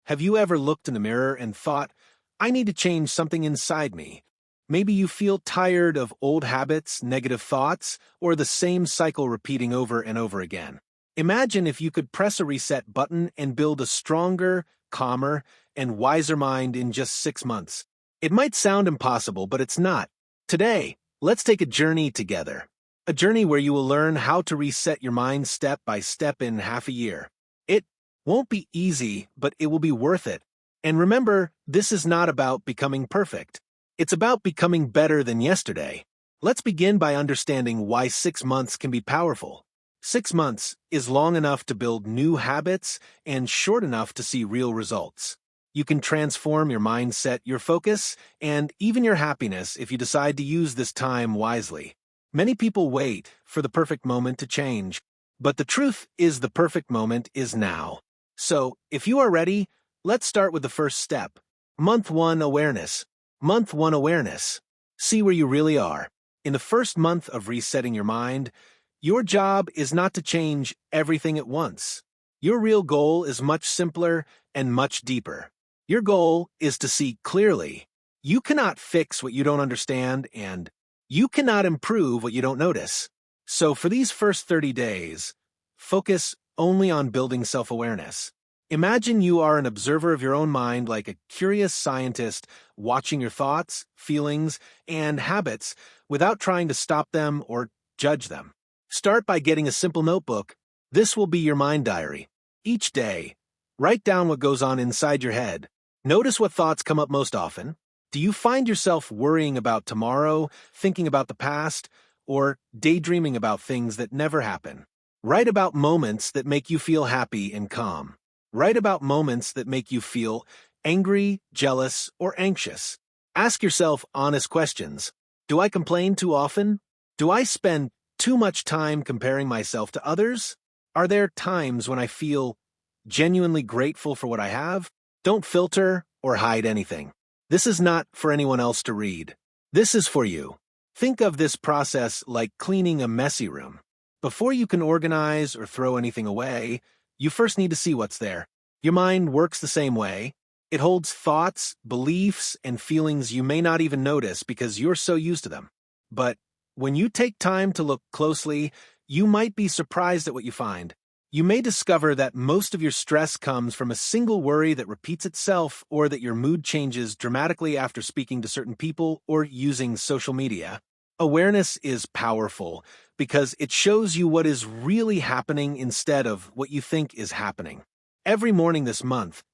Have you ever looked in the mirror and thought, I need to change something inside me? Maybe you feel tired of old habits, negative thoughts, or the same cycle repeating over and over again. Imagine if you could press a reset button and build a stronger, calmer, and wiser mind in just 6 months. It might sound impossible, but it's not. Today, let's take a journey together. A journey where you will learn how to reset your mind step by step in half a year. It won't be easy, but it will be worth it. And remember, this is not about becoming perfect. It's about becoming better than yesterday. Let's begin by understanding why 6 months can be powerful. 6 months is long enough to build new habits and short enough to see real results. You can transform your mindset, your focus, and even your happiness if you decide to use this time wisely. Many people wait for the perfect moment to change, but the truth is the perfect moment is now. So, if you are ready, let's start with the first step. Month 1 awareness. Month 1 awareness. See where you really are. In the first month of resetting your mind, your job is not to change everything at once. Your real goal is much simpler and much deeper. Your goal is to see clearly. You cannot fix what you don't understand, and you cannot improve what you don't notice. So for these first 30 days, focus only on building self-awareness. Imagine you are an observer of your own mind, like a curious scientist watching your thoughts, feelings, and habits without trying to stop them or judge them. Start by getting a simple notebook. This will be your mind diary. Each day, write down what goes on inside your head. Notice what thoughts come up most often. Do you find yourself worrying about tomorrow, thinking about the past, or daydreaming about things that never happen? Write about moments that make you feel happy and calm. Write about moments that make you feel angry, jealous, or anxious. Ask yourself honest questions. Do I complain too often? Do I spend too much time comparing myself to others? Are there times when I feel genuinely grateful for what I have? Don't filter or hide anything. This is not for anyone else to read. This is for you. Think of this process like cleaning a messy room. Before you can organize or throw anything away, you first need to see what's there. Your mind works the same way. It holds thoughts, beliefs, and feelings you may not even notice because you're so used to them. But when you take time to look closely, you might be surprised at what you find. You may discover that most of your stress comes from a single worry that repeats itself, or that your mood changes dramatically after speaking to certain people or using social media. Awareness is powerful because it shows you what is really happening instead of what you think is happening. Every morning this month,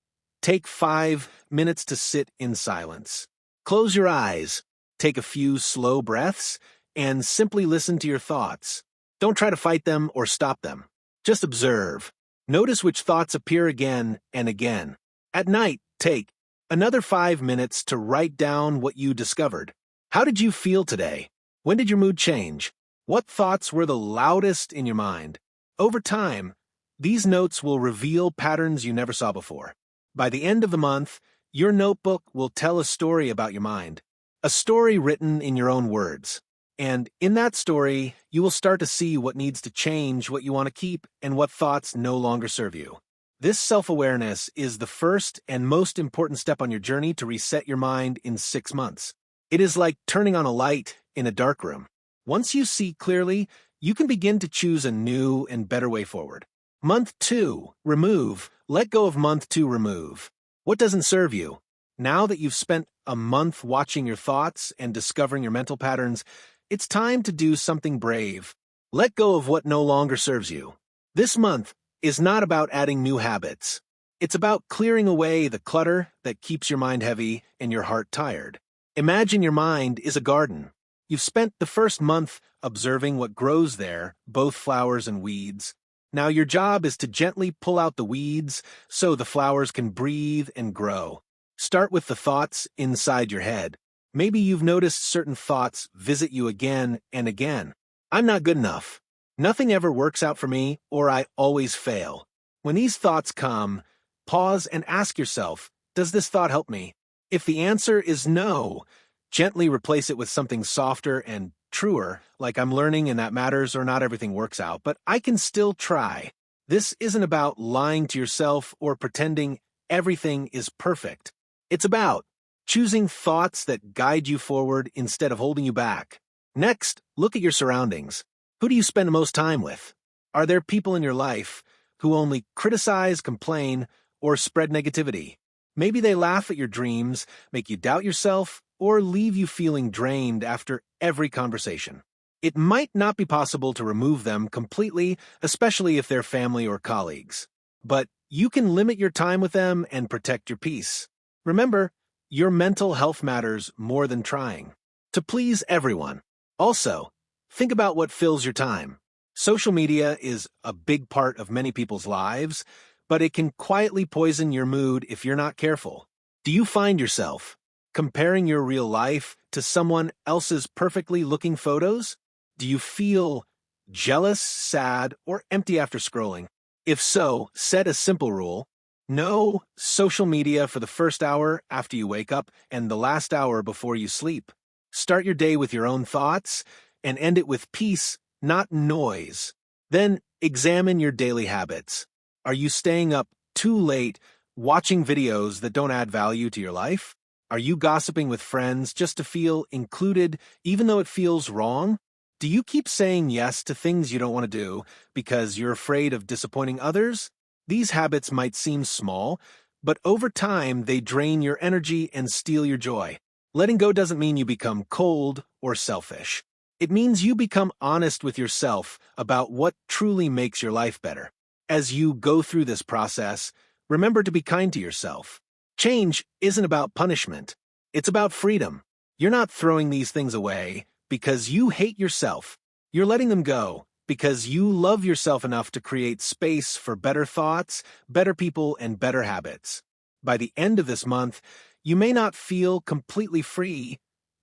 take 5 minutes to sit in silence. Close your eyes, take a few slow breaths, and simply listen to your thoughts. Don't try to fight them or stop them. Just observe. Notice which thoughts appear again and again. At night, take another 5 minutes to write down what you discovered. How did you feel today? When did your mood change? What thoughts were the loudest in your mind? Over time, these notes will reveal patterns you never saw before. By the end of the month, your notebook will tell a story about your mind. A story written in your own words. And in that story, you will start to see what needs to change, what you want to keep, and what thoughts no longer serve you. This self-awareness is the first and most important step on your journey to reset your mind in 6 months. It is like turning on a light in a dark room. Once you see clearly, you can begin to choose a new and better way forward. Month 2, remove. Let go of month 2, remove. What doesn't serve you? Now that you've spent a month watching your thoughts and discovering your mental patterns, it's time to do something brave. Let go of what no longer serves you. This month is not about adding new habits. It's about clearing away the clutter that keeps your mind heavy and your heart tired. Imagine your mind is a garden. You've spent the first month observing what grows there, both flowers and weeds. Now your job is to gently pull out the weeds so the flowers can breathe and grow. Start with the thoughts inside your head. Maybe you've noticed certain thoughts visit you again and again. I'm not good enough. Nothing ever works out for me, or I always fail. When these thoughts come, pause and ask yourself, does this thought help me? If the answer is no, gently replace it with something softer and truer, like I'm learning and that matters, or not everything works out, but I can still try. This isn't about lying to yourself or pretending everything is perfect. It's about choosing thoughts that guide you forward instead of holding you back. Next, look at your surroundings. Who do you spend the most time with? Are there people in your life who only criticize, complain, or spread negativity? Maybe they laugh at your dreams, make you doubt yourself, or leave you feeling drained after every conversation. It might not be possible to remove them completely, especially if they're family or colleagues. But you can limit your time with them and protect your peace. Remember, your mental health matters more than trying to please everyone. Also, think about what fills your time. Social media is a big part of many people's lives, but it can quietly poison your mood if you're not careful. Do you find yourself comparing your real life to someone else's perfectly looking photos? Do you feel jealous, sad, or empty after scrolling? If so, set a simple rule. No social media for the first hour after you wake up and the last hour before you sleep. Start your day with your own thoughts and end it with peace, not noise. Then examine your daily habits. Are you staying up too late watching videos that don't add value to your life? Are you gossiping with friends just to feel included even though it feels wrong? Do you keep saying yes to things you don't want to do because you're afraid of disappointing others? These habits might seem small, but over time they drain your energy and steal your joy. Letting go doesn't mean you become cold or selfish. It means you become honest with yourself about what truly makes your life better. As you go through this process, remember to be kind to yourself. Change isn't about punishment. It's about freedom. You're not throwing these things away because you hate yourself. You're letting them go because you love yourself enough to create space for better thoughts, better people, and better habits. By the end of this month, you may not feel completely free,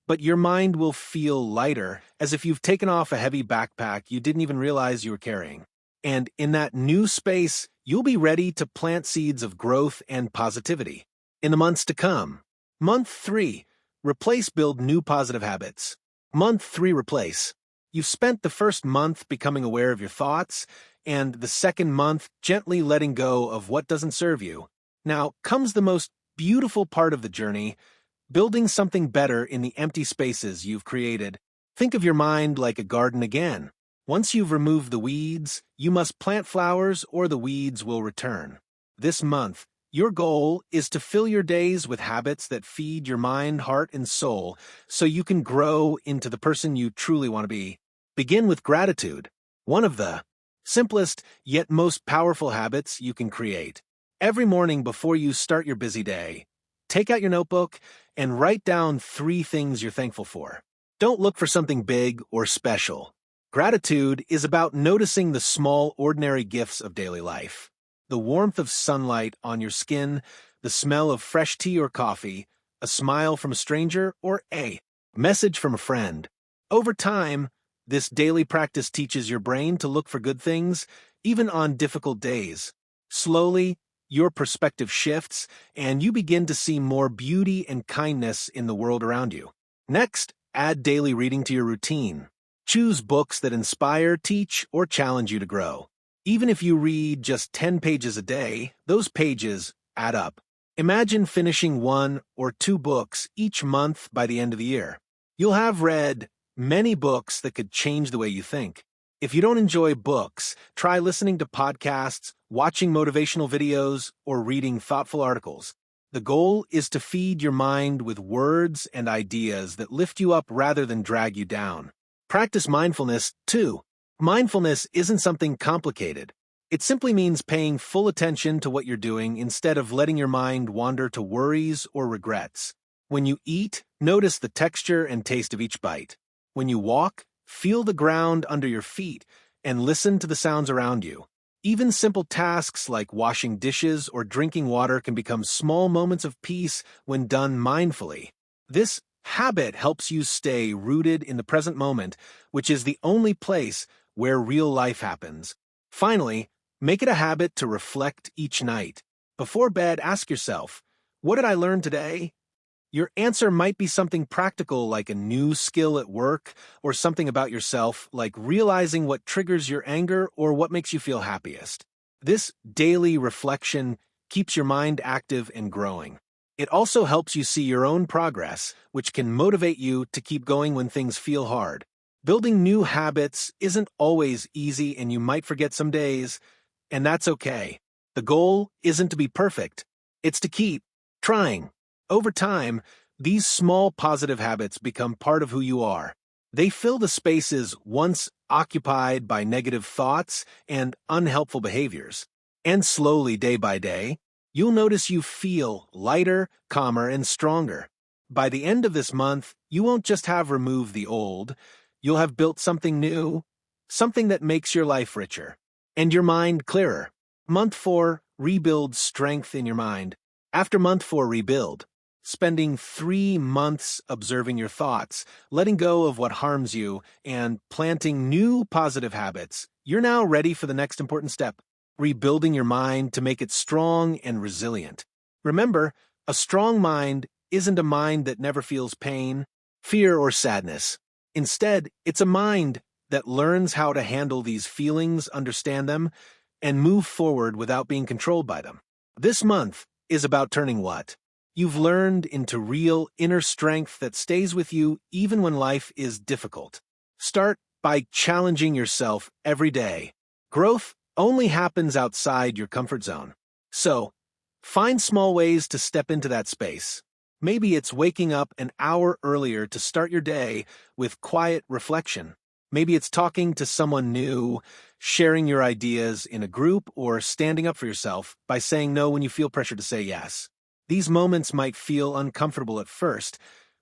but your mind will feel lighter, as if you've taken off a heavy backpack you didn't even realize you were carrying. And in that new space, you'll be ready to plant seeds of growth and positivity. In the months to come, Month 3, replace build new positive habits. Month 3, replace. You've spent the first month becoming aware of your thoughts, and the second month gently letting go of what doesn't serve you. Now comes the most beautiful part of the journey, building something better in the empty spaces you've created. Think of your mind like a garden again. Once you've removed the weeds, you must plant flowers or the weeds will return. This month, your goal is to fill your days with habits that feed your mind, heart, and soul so you can grow into the person you truly want to be. Begin with gratitude, one of the simplest yet most powerful habits you can create. Every morning before you start your busy day, take out your notebook and write down 3 things you're thankful for. Don't look for something big or special. Gratitude is about noticing the small, ordinary gifts of daily life. The warmth of sunlight on your skin, the smell of fresh tea or coffee, a smile from a stranger, or a message from a friend. Over time, this daily practice teaches your brain to look for good things, even on difficult days. Slowly, your perspective shifts, and you begin to see more beauty and kindness in the world around you. Next, add daily reading to your routine. Choose books that inspire, teach, or challenge you to grow. Even if you read just 10 pages a day, those pages add up. Imagine finishing 1 or 2 books each month by the end of the year. You'll have read many books that could change the way you think. If you don't enjoy books, try listening to podcasts, watching motivational videos, or reading thoughtful articles. The goal is to feed your mind with words and ideas that lift you up rather than drag you down. Practice mindfulness, too. Mindfulness isn't something complicated. It simply means paying full attention to what you're doing instead of letting your mind wander to worries or regrets. When you eat, notice the texture and taste of each bite. When you walk, feel the ground under your feet and listen to the sounds around you. Even simple tasks like washing dishes or drinking water can become small moments of peace when done mindfully. This habit helps you stay rooted in the present moment, which is the only place where real life happens. Finally, make it a habit to reflect each night. Before bed, ask yourself, what did I learn today? Your answer might be something practical like a new skill at work, or something about yourself like realizing what triggers your anger or what makes you feel happiest. This daily reflection keeps your mind active and growing. It also helps you see your own progress, which can motivate you to keep going when things feel hard. Building new habits isn't always easy, and you might forget some days, and that's okay. The goal isn't to be perfect, it's to keep trying. Over time, these small positive habits become part of who you are. They fill the spaces once occupied by negative thoughts and unhelpful behaviors. And slowly, day by day, you'll notice you feel lighter, calmer, and stronger. By the end of this month, you won't just have removed the old, you'll have built something new, something that makes your life richer and your mind clearer. Month 4, rebuild strength in your mind. After month 4, rebuild. Spending 3 months observing your thoughts, letting go of what harms you, and planting new positive habits, you're now ready for the next important step, rebuilding your mind to make it strong and resilient. Remember, a strong mind isn't a mind that never feels pain, fear, or sadness. Instead, it's a mind that learns how to handle these feelings, understand them, and move forward without being controlled by them. This month is about turning what you've learned into real inner strength that stays with you even when life is difficult. Start by challenging yourself every day. Growth only happens outside your comfort zone. So, find small ways to step into that space. Maybe it's waking up an hour earlier to start your day with quiet reflection. Maybe it's talking to someone new, sharing your ideas in a group, or standing up for yourself by saying no when you feel pressure to say yes. These moments might feel uncomfortable at first,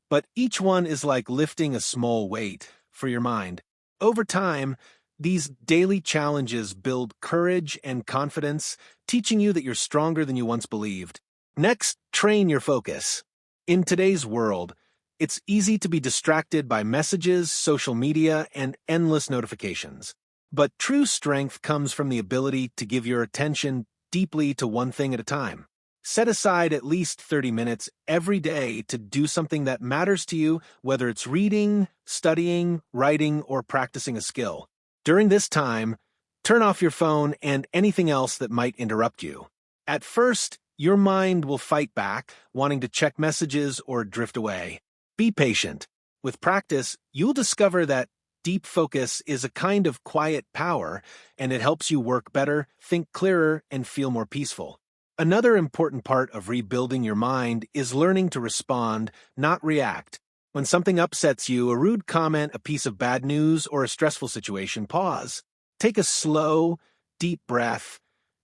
but each one is like lifting a small weight for your mind. Over time, these daily challenges build courage and confidence, teaching you that you're stronger than you once believed. Next, train your focus. In today's world, it's easy to be distracted by messages, social media, and endless notifications. But true strength comes from the ability to give your attention deeply to one thing at a time. Set aside at least 30 minutes every day to do something that matters to you, whether it's reading, studying, writing, or practicing a skill. During this time, turn off your phone and anything else that might interrupt you. At first, your mind will fight back, wanting to check messages or drift away. Be patient. With practice, you'll discover that deep focus is a kind of quiet power, and it helps you work better, think clearer, and feel more peaceful. Another important part of rebuilding your mind is learning to respond, not react. When something upsets you, a rude comment, a piece of bad news, or a stressful situation, pause. Take a slow, deep breath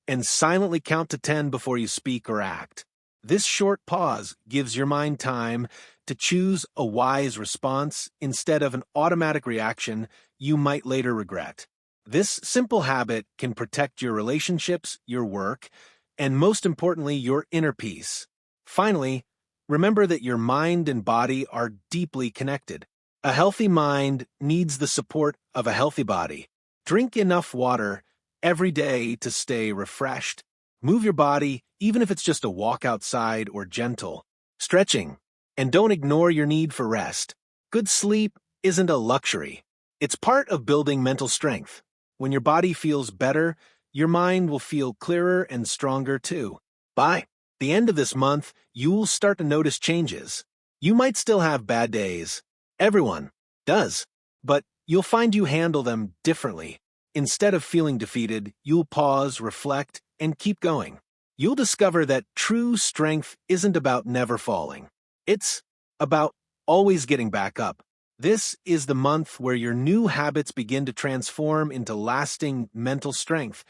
and silently count to 10 before you speak or act. This short pause gives your mind time to choose a wise response instead of an automatic reaction you might later regret. This simple habit can protect your relationships, your work, and most importantly, your inner peace. Finally, remember that your mind and body are deeply connected. A healthy mind needs the support of a healthy body. Drink enough water every day to stay refreshed. Move your body, even if it's just a walk outside or gentle stretching. And don't ignore your need for rest. Good sleep isn't a luxury. It's part of building mental strength. When your body feels better, your mind will feel clearer and stronger too. By the end of this month, you'll start to notice changes. You might still have bad days. Everyone does. But you'll find you handle them differently. Instead of feeling defeated, you'll pause, reflect, and keep going. You'll discover that true strength isn't about never falling. It's about always getting back up. This is the month where your new habits begin to transform into lasting mental strength,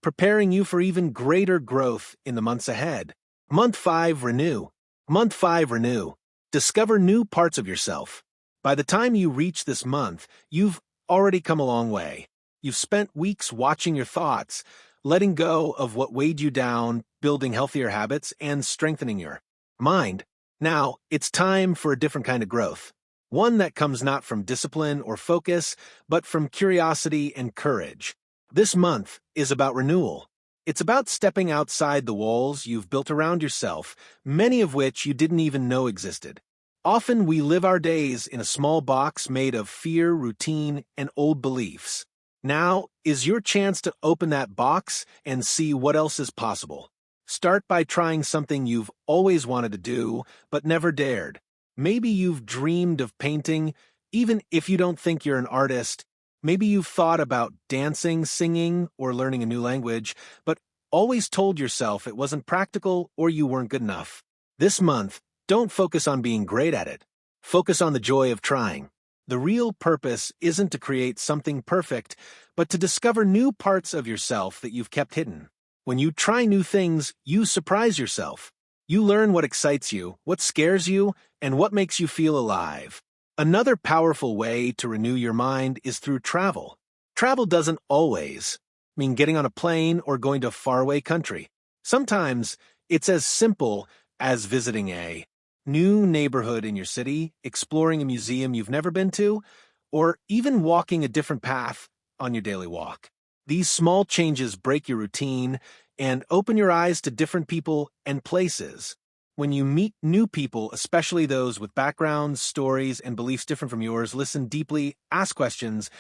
preparing you for even greater growth in the months ahead. Month 5, renew. Month 5, renew. Discover new parts of yourself. By the time you reach this month, you've already come a long way. You've spent weeks watching your thoughts, letting go of what weighed you down, building healthier habits, and strengthening your mind. Now, it's time for a different kind of growth. One that comes not from discipline or focus, but from curiosity and courage. This month is about renewal. It's about stepping outside the walls you've built around yourself, many of which you didn't even know existed. Often we live our days in a small box made of fear, routine, and old beliefs. Now is your chance to open that box and see what else is possible. Start by trying something you've always wanted to do, but never dared. Maybe you've dreamed of painting, even if you don't think you're an artist. Maybe you've thought about dancing, singing, or learning a new language, but always told yourself it wasn't practical or you weren't good enough. This month, don't focus on being great at it. Focus on the joy of trying. The real purpose isn't to create something perfect, but to discover new parts of yourself that you've kept hidden. When you try new things, you surprise yourself. You learn what excites you, what scares you, and what makes you feel alive. Another powerful way to renew your mind is through travel. Travel doesn't always mean getting on a plane or going to a faraway country. Sometimes it's as simple as visiting a new neighborhood in your city, exploring a museum you've never been to, or even walking a different path on your daily walk. These small changes break your routine and open your eyes to different people and places. When you meet new people, especially those with backgrounds, stories, and beliefs different from yours, listen deeply, ask questions,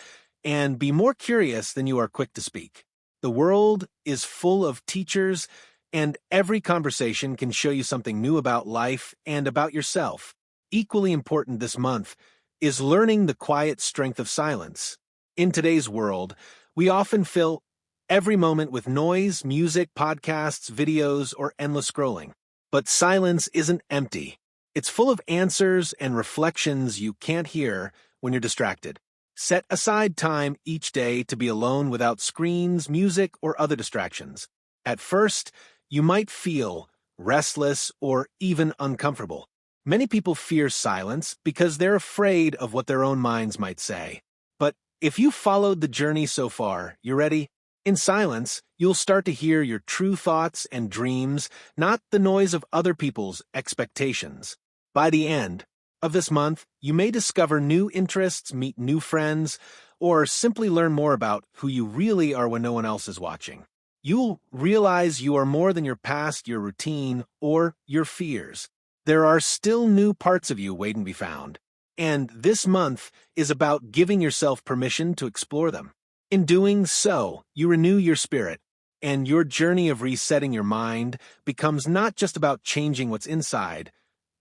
and be more curious than you are quick to speak. The world is full of teachers, and every conversation can show you something new about life and about yourself. Equally important this month is learning the quiet strength of silence. In today's world, we often fill every moment with noise, music, podcasts, videos, or endless scrolling. But silence isn't empty. It's full of answers and reflections you can't hear when you're distracted. Set aside time each day to be alone without screens, music, or other distractions. At first, you might feel restless or even uncomfortable. Many people fear silence because they're afraid of what their own minds might say. But if you followed the journey so far, you ready? In silence, you'll start to hear your true thoughts and dreams, not the noise of other people's expectations. By the end of this month, you may discover new interests, meet new friends, or simply learn more about who you really are when no one else is watching. You'll realize you are more than your past, your routine, or your fears. There are still new parts of you waiting to be found. And this month is about giving yourself permission to explore them. In doing so, you renew your spirit, and your journey of resetting your mind becomes not just about changing what's inside,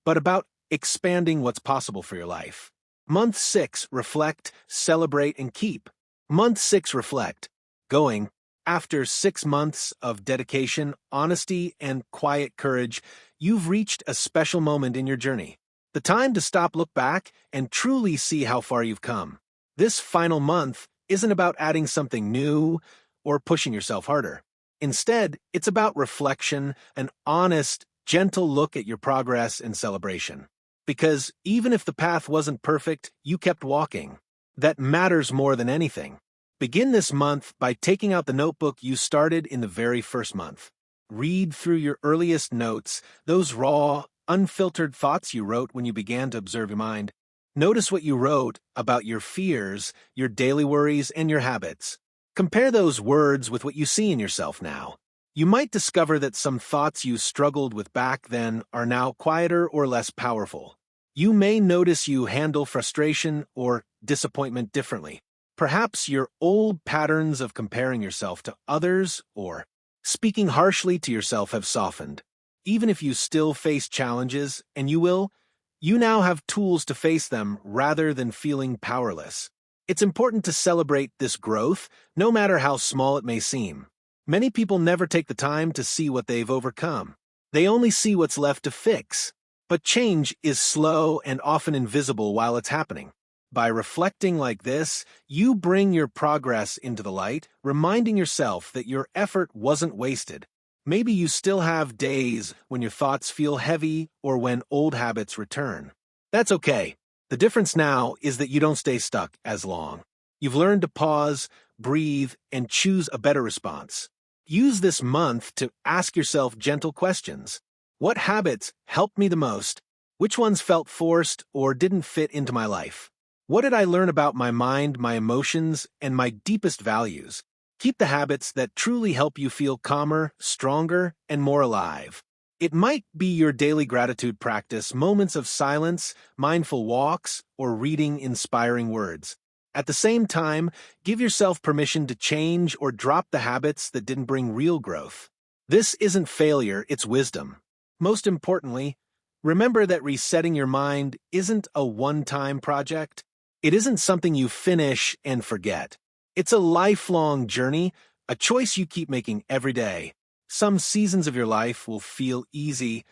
but about expanding what's possible for your life. Month 6, reflect, celebrate, and keep. Month 6, reflect. Going. After 6 months of dedication, honesty, and quiet courage, you've reached a special moment in your journey. The time to stop, look back, and truly see how far you've come. This final month isn't about adding something new or pushing yourself harder. Instead, it's about reflection, an honest, gentle look at your progress and celebration. Because even if the path wasn't perfect, you kept walking. That matters more than anything. Begin this month by taking out the notebook you started in the very first month. Read through your earliest notes, those raw, unfiltered thoughts you wrote when you began to observe your mind. Notice what you wrote about your fears, your daily worries, and your habits. Compare those words with what you see in yourself now. You might discover that some thoughts you struggled with back then are now quieter or less powerful. You may notice you handle frustration or disappointment differently. Perhaps your old patterns of comparing yourself to others or speaking harshly to yourself have softened. Even if you still face challenges, and you will, you now have tools to face them rather than feeling powerless. It's important to celebrate this growth, no matter how small it may seem. Many people never take the time to see what they've overcome. They only see what's left to fix. But change is slow and often invisible while it's happening. By reflecting like this, you bring your progress into the light, reminding yourself that your effort wasn't wasted. Maybe you still have days when your thoughts feel heavy or when old habits return. That's okay. The difference now is that you don't stay stuck as long. You've learned to pause, breathe, and choose a better response. Use this month to ask yourself gentle questions. What habits helped me the most? Which ones felt forced or didn't fit into my life? What did I learn about my mind, my emotions, and my deepest values? Keep the habits that truly help you feel calmer, stronger, and more alive. It might be your daily gratitude practice, moments of silence, mindful walks, or reading inspiring words. At the same time, give yourself permission to change or drop the habits that didn't bring real growth. This isn't failure, it's wisdom. Most importantly, remember that resetting your mind isn't a one-time project. It isn't something you finish and forget. It's a lifelong journey, a choice you keep making every day. Some seasons of your life will feel easy,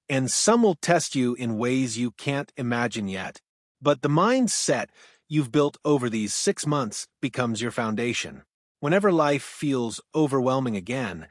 and some will test you in ways you can't imagine yet. But the mindset you've built over these 6 months becomes your foundation. Whenever life feels overwhelming again,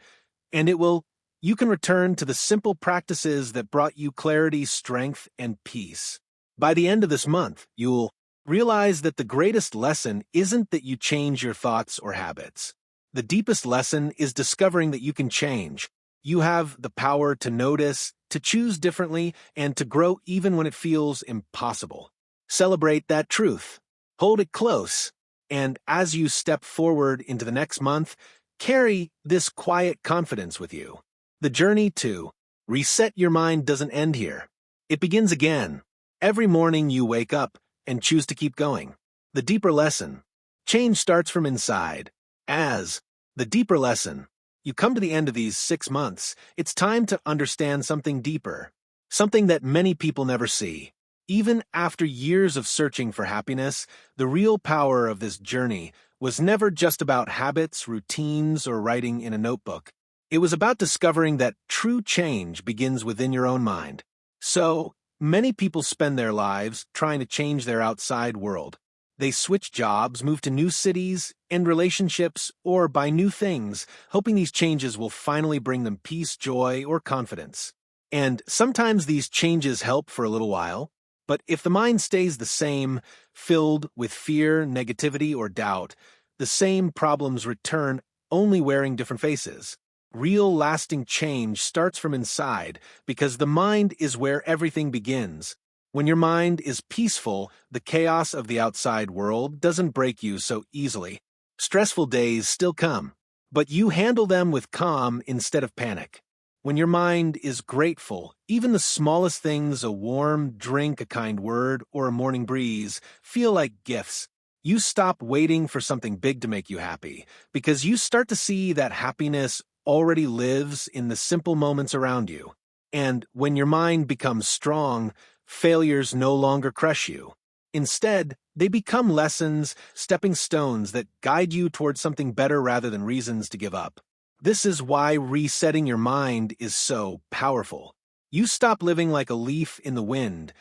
and it will, you can return to the simple practices that brought you clarity, strength, and peace. By the end of this month, you'll realize that the greatest lesson isn't that you change your thoughts or habits. The deepest lesson is discovering that you can change. You have the power to notice, to choose differently, and to grow even when it feels impossible. Celebrate that truth. Hold it close. And as you step forward into the next month, carry this quiet confidence with you. The journey to reset your mind doesn't end here. It begins again. Every morning you wake up and choose to keep going. The deeper lesson. Change starts from inside. As the deeper lesson. You come to the end of these 6 months, it's time to understand something deeper. Something that many people never see. Even after years of searching for happiness, the real power of this journey was never just about habits, routines, or writing in a notebook. It was about discovering that true change begins within your own mind. So, many people spend their lives trying to change their outside world. They switch jobs, move to new cities, end relationships, or buy new things, hoping these changes will finally bring them peace, joy, or confidence. And sometimes these changes help for a little while, but if the mind stays the same, filled with fear, negativity, or doubt, the same problems return, only wearing different faces. Real lasting change starts from inside because the mind is where everything begins. When your mind is peaceful, the chaos of the outside world doesn't break you so easily. Stressful days still come, but you handle them with calm instead of panic. When your mind is grateful, even the smallest things, a warm drink, a kind word, or a morning breeze, feel like gifts. You stop waiting for something big to make you happy, because you start to see that happiness already lives in the simple moments around you. And when your mind becomes strong, failures no longer crush you. Instead, they become lessons, stepping stones that guide you towards something better rather than reasons to give up. This is why resetting your mind is so powerful. You stop living like a leaf in the wind,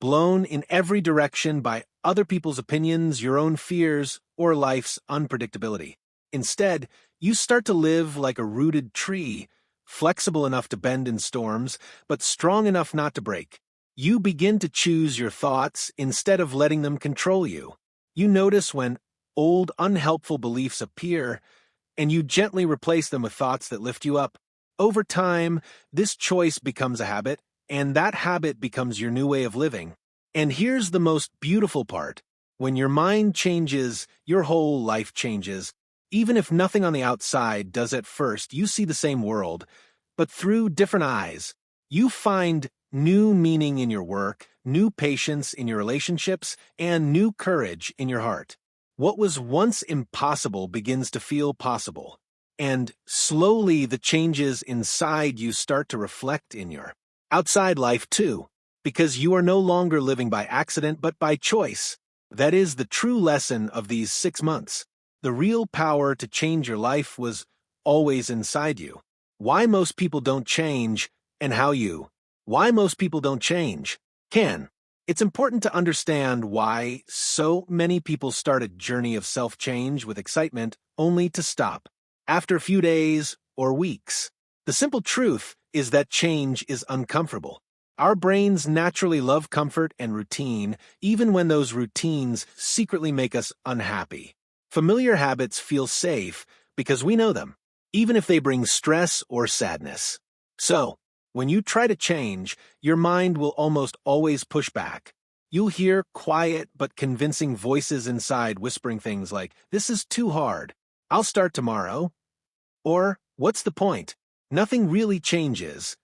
blown in every direction by other people's opinions, your own fears, or life's unpredictability. Instead, you start to live like a rooted tree, flexible enough to bend in storms, but strong enough not to break. You begin to choose your thoughts instead of letting them control you. You notice when old, unhelpful beliefs appear, and you gently replace them with thoughts that lift you up. Over time, this choice becomes a habit, and that habit becomes your new way of living. And here's the most beautiful part. When your mind changes, your whole life changes. Even if nothing on the outside does at first, you see the same world, but through different eyes. You find new meaning in your work, new patience in your relationships, and new courage in your heart. What was once impossible begins to feel possible, and slowly the changes inside you start to reflect in your outside life too, because you are no longer living by accident but by choice. That is the true lesson of these 6 months. The real power to change your life was always inside you. Why most people don't change, and why most people don't change, can. It's important to understand why so many people start a journey of self-change with excitement only to stop after a few days or weeks. The simple truth is that change is uncomfortable. Our brains naturally love comfort and routine, even when those routines secretly make us unhappy. Familiar habits feel safe because we know them, even if they bring stress or sadness. So, when you try to change, your mind will almost always push back. You'll hear quiet but convincing voices inside whispering things like, "This is too hard. I'll start tomorrow." Or, "What's the point? Nothing really changes."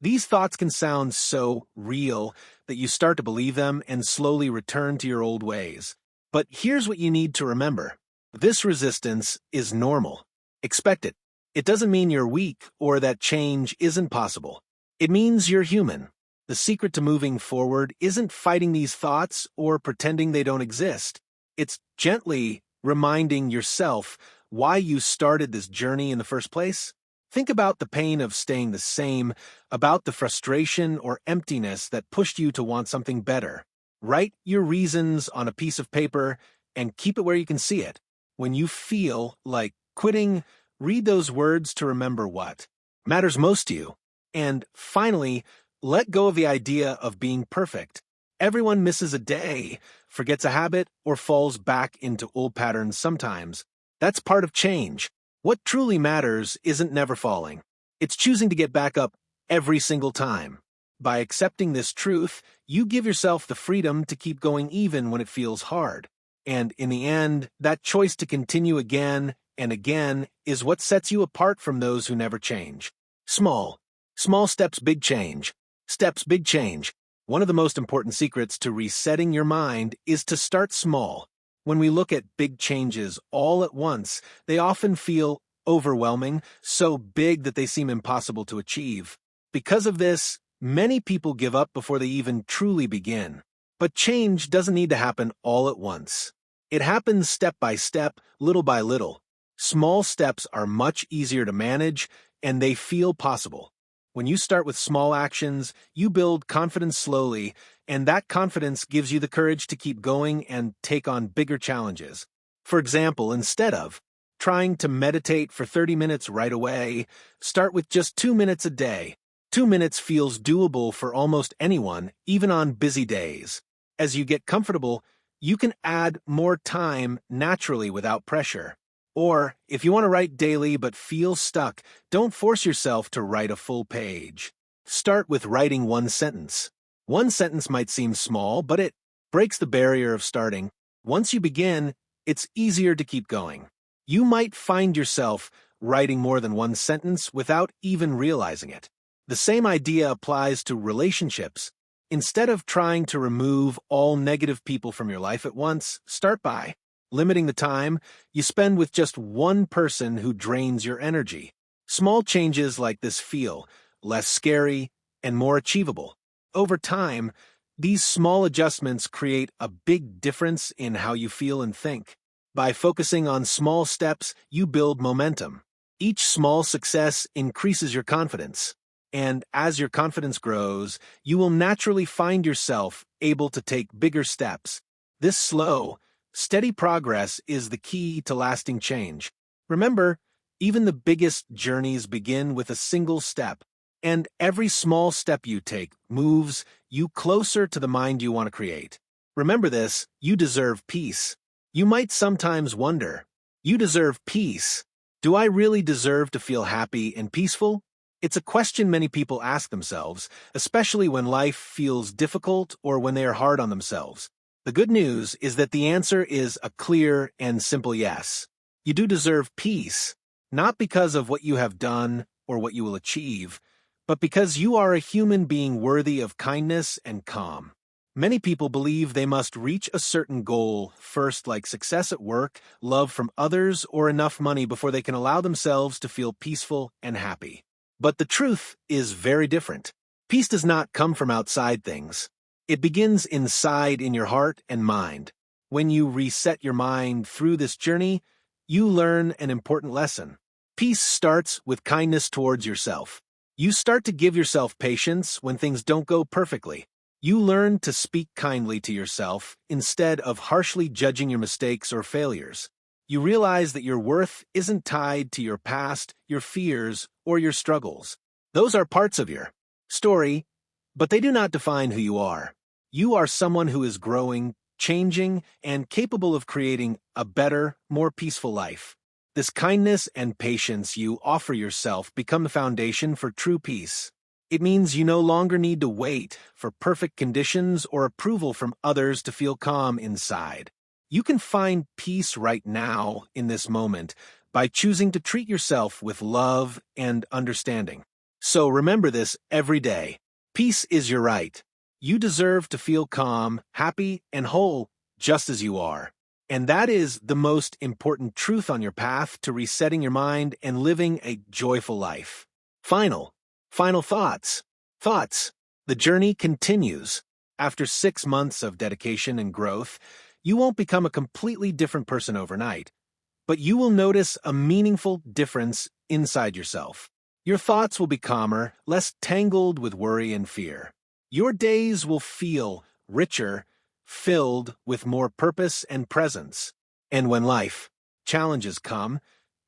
These thoughts can sound so real that you start to believe them and slowly return to your old ways. But here's what you need to remember. This resistance is normal. Expect it. It doesn't mean you're weak or that change isn't possible. It means you're human. The secret to moving forward isn't fighting these thoughts or pretending they don't exist. It's gently reminding yourself why you started this journey in the first place. Think about the pain of staying the same, about the frustration or emptiness that pushed you to want something better. Write your reasons on a piece of paper and keep it where you can see it. When you feel like quitting, read those words to remember what matters most to you. And finally, let go of the idea of being perfect. Everyone misses a day, forgets a habit, or falls back into old patterns sometimes. That's part of change. What truly matters isn't never falling. It's choosing to get back up every single time. By accepting this truth, you give yourself the freedom to keep going even when it feels hard. And in the end, that choice to continue again and again is what sets you apart from those who never change. Small steps, big change. Steps, big change. One of the most important secrets to resetting your mind is to start small. When we look at big changes all at once, they often feel overwhelming, so big that they seem impossible to achieve. Because of this, many people give up before they even truly begin. But change doesn't need to happen all at once. It happens step by step, little by little. Small steps are much easier to manage, and they feel possible. When you start with small actions, you build confidence slowly, and that confidence gives you the courage to keep going and take on bigger challenges. For example, instead of trying to meditate for 30 minutes right away, start with just 2 minutes a day. 2 minutes feels doable for almost anyone, even on busy days. As you get comfortable, you can add more time naturally without pressure. Or, if you want to write daily but feel stuck, don't force yourself to write a full page. Start with writing one sentence. One sentence might seem small, but it breaks the barrier of starting. Once you begin, it's easier to keep going. You might find yourself writing more than one sentence without even realizing it. The same idea applies to relationships. Instead of trying to remove all negative people from your life at once, start by limiting the time you spend with just one person who drains your energy. Small changes like this feel less scary and more achievable. Over time, these small adjustments create a big difference in how you feel and think. By focusing on small steps, you build momentum. Each small success increases your confidence. And as your confidence grows, you will naturally find yourself able to take bigger steps. This slow, steady progress is the key to lasting change. Remember, even the biggest journeys begin with a single step, and every small step you take moves you closer to the mind you want to create. Remember this, you deserve peace. You might sometimes wonder, you deserve peace. Do I really deserve to feel happy and peaceful? It's a question many people ask themselves, especially when life feels difficult or when they are hard on themselves. The good news is that the answer is a clear and simple yes. You do deserve peace, not because of what you have done or what you will achieve, but because you are a human being worthy of kindness and calm. Many people believe they must reach a certain goal first, like success at work, love from others, or enough money before they can allow themselves to feel peaceful and happy. But the truth is very different. Peace does not come from outside things. It begins inside in your heart and mind. When you reset your mind through this journey, you learn an important lesson. Peace starts with kindness towards yourself. You start to give yourself patience when things don't go perfectly. You learn to speak kindly to yourself instead of harshly judging your mistakes or failures. You realize that your worth isn't tied to your past, your fears, or your struggles. Those are parts of your story, but they do not define who you are. You are someone who is growing, changing, and capable of creating a better, more peaceful life. This kindness and patience you offer yourself become the foundation for true peace. It means you no longer need to wait for perfect conditions or approval from others to feel calm inside. You can find peace right now in this moment by choosing to treat yourself with love and understanding. So remember this every day. Peace is your right. You deserve to feel calm, happy, and whole just as you are. And that is the most important truth on your path to resetting your mind and living a joyful life. Final thoughts. Thoughts. The journey continues. After 6 months of dedication and growth, you won't become a completely different person overnight, but you will notice a meaningful difference inside yourself. Your thoughts will be calmer, less tangled with worry and fear. Your days will feel richer, filled with more purpose and presence. And when life challenges come,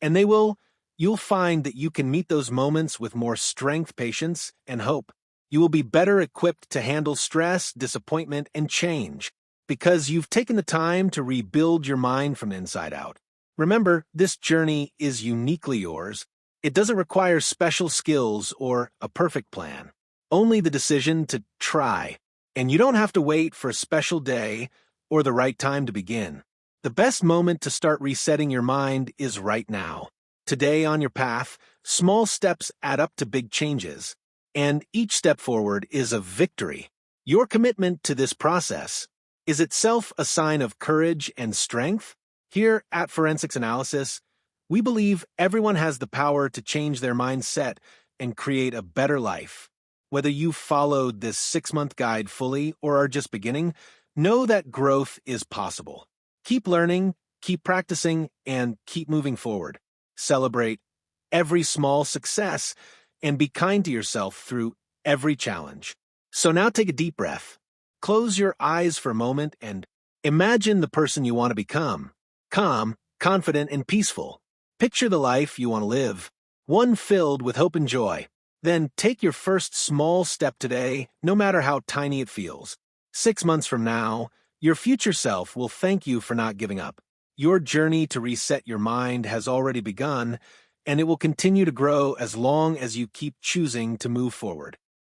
and you'll find that you can meet those moments with more strength, patience, and hope. You will be better equipped to handle stress, disappointment, and change because you've taken the time to rebuild your mind from the inside out. Remember, this journey is uniquely yours. It doesn't require special skills or a perfect plan, only the decision to try. And you don't have to wait for a special day or the right time to begin. The best moment to start resetting your mind is right now. Today on your path, small steps add up to big changes, and each step forward is a victory. Your commitment to this process is itself a sign of courage and strength. Here at Forensics Analysis, we believe everyone has the power to change their mindset and create a better life. Whether you've followed this 6-month guide fully or are just beginning, know that growth is possible. Keep learning, keep practicing, and keep moving forward. Celebrate every small success and be kind to yourself through every challenge. So now take a deep breath. Close your eyes for a moment and imagine the person you want to become. Calm, confident, and peaceful. Picture the life you want to live, one filled with hope and joy. Then take your first small step today, no matter how tiny it feels. 6 months from now, your future self will thank you for not giving up. Your journey to reset your mind has already begun, and it will continue to grow as long as you keep choosing to move forward.